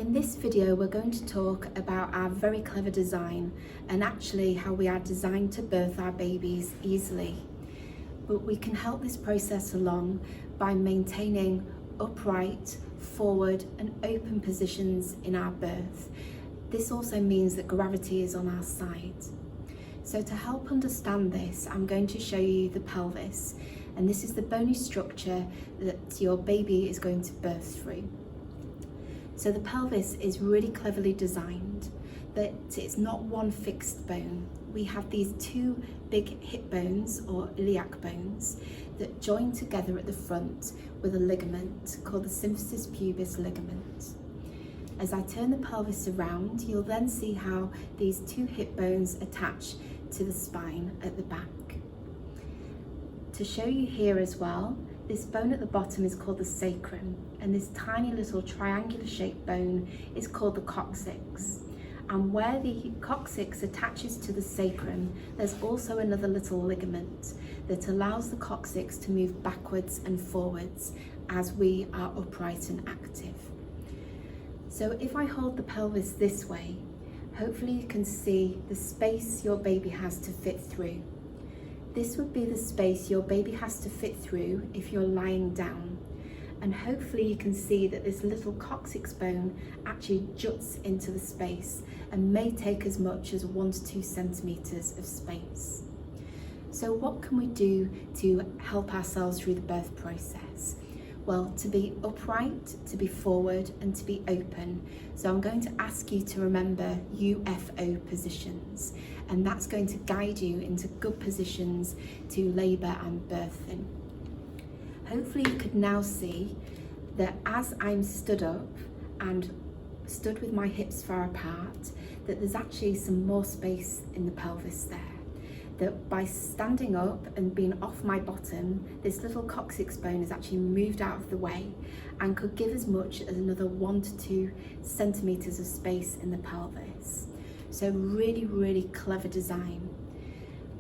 In this video, we're going to talk about our very clever design and actually how we are designed to birth our babies easily. But we can help this process along by maintaining upright, forward and open positions in our birth. This also means that gravity is on our side. So to help understand this, I'm going to show you the pelvis, and this is the bony structure that your baby is going to birth through. So the pelvis is really cleverly designed, that it's not one fixed bone. We have these two big hip bones or iliac bones that join together at the front with a ligament called the symphysis pubis ligament. As I turn the pelvis around, you'll then see how these two hip bones attach to the spine at the back. To show you here as well, this bone at the bottom is called the sacrum, and this tiny little triangular shaped bone is called the coccyx. And where the coccyx attaches to the sacrum, there's also another little ligament that allows the coccyx to move backwards and forwards as we are upright and active. So if I hold the pelvis this way, hopefully you can see the space your baby has to fit through. This would be the space your baby has to fit through if you're lying down. And hopefully you can see that this little coccyx bone actually juts into the space and may take as much as 1 to 2 centimeters of space. So what can we do to help ourselves through the birth process? Well, to be upright, to be forward and to be open. So I'm going to ask you to remember UFO positions, and that's going to guide you into good positions to labour and birthing. Hopefully you could now see that as I'm stood up and stood with my hips far apart, that there's actually some more space in the pelvis there. That by standing up and being off my bottom, this little coccyx bone is actually moved out of the way and could give as much as another 1 to 2 centimeters of space in the pelvis. So really clever design.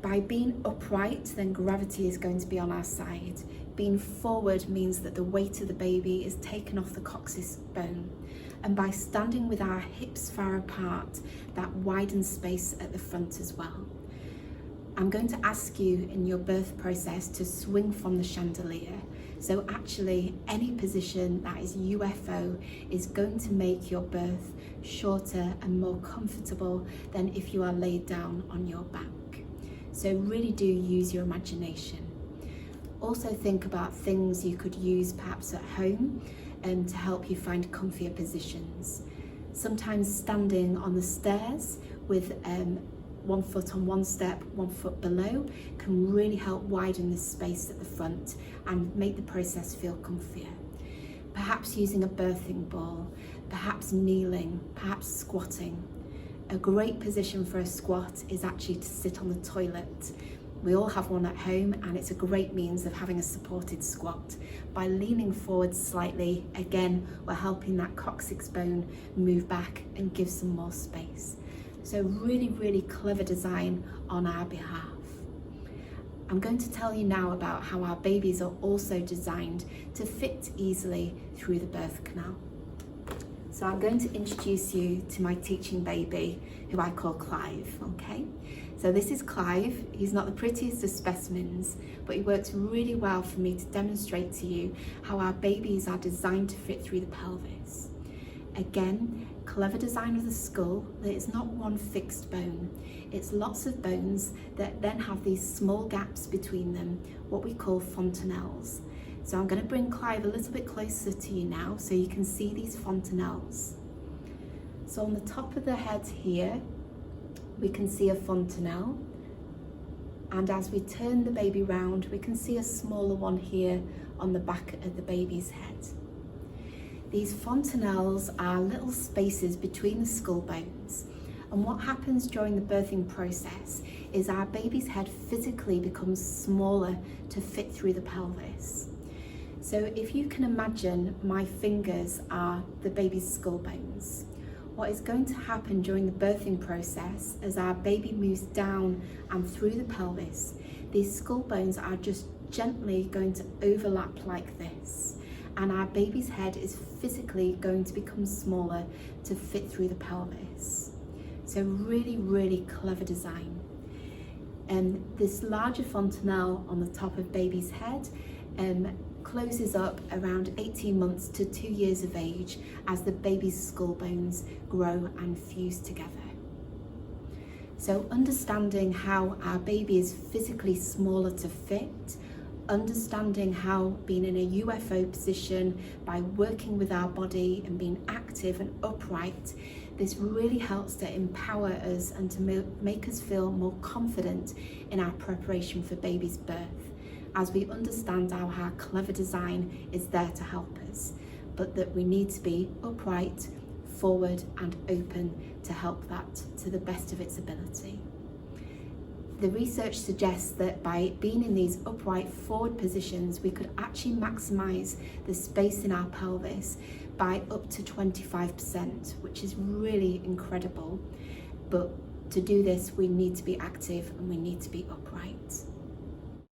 By being upright, then gravity is going to be on our side. Being forward means that the weight of the baby is taken off the coccyx bone. And by standing with our hips far apart, that widens space at the front as well. I'm going to ask you in your birth process to swing from the chandelier. So actually any position that is UFO is going to make your birth shorter and more comfortable than if you are laid down on your back. So really do use your imagination. Also think about things you could use perhaps at home to help you find comfier positions. Sometimes standing on the stairs with 1 foot on one step, 1 foot below, can really help widen this space at the front and make the process feel comfier. Perhaps using a birthing ball, perhaps kneeling, perhaps squatting. A great position for a squat is actually to sit on the toilet. We all have one at home, and it's a great means of having a supported squat. By leaning forward slightly, again, we're helping that coccyx bone move back and give some more space. So really clever design on our behalf. I'm going to tell you now about how our babies are also designed to fit easily through the birth canal. So I'm going to introduce you to my teaching baby, who I call Clive, okay? So this is Clive. He's not the prettiest of specimens, but he works really well for me to demonstrate to you how our babies are designed to fit through the pelvis. Again, clever design of the skull, that it's not one fixed bone. It's lots of bones that then have these small gaps between them, what we call fontanelles. So I'm going to bring Clive a little bit closer to you now so you can see these fontanelles. So on the top of the head here, we can see a fontanelle. And as we turn the baby round, we can see a smaller one here on the back of the baby's head. These fontanelles are little spaces between the skull bones, and what happens during the birthing process is our baby's head physically becomes smaller to fit through the pelvis. So if you can imagine, my fingers are the baby's skull bones. What is going to happen during the birthing process as our baby moves down and through the pelvis, these skull bones are just gently going to overlap like this. and our baby's head is physically going to become smaller to fit through the pelvis. So really, really clever design. This larger fontanelle on the top of baby's head closes up around 18 months to 2 years of age as the baby's skull bones grow and fuse together. So understanding how our baby is physically smaller to fit, understanding how being in a UFO position by working with our body and being active and upright, this really helps to empower us and to make us feel more confident in our preparation for baby's birth, as we understand how our clever design is there to help us, but that we need to be upright, forward and open to help that to the best of its ability. The research suggests that by being in these upright forward positions, we could actually maximize the space in our pelvis by up to 25%, which is really incredible. But to do this, we need to be active and we need to be upright.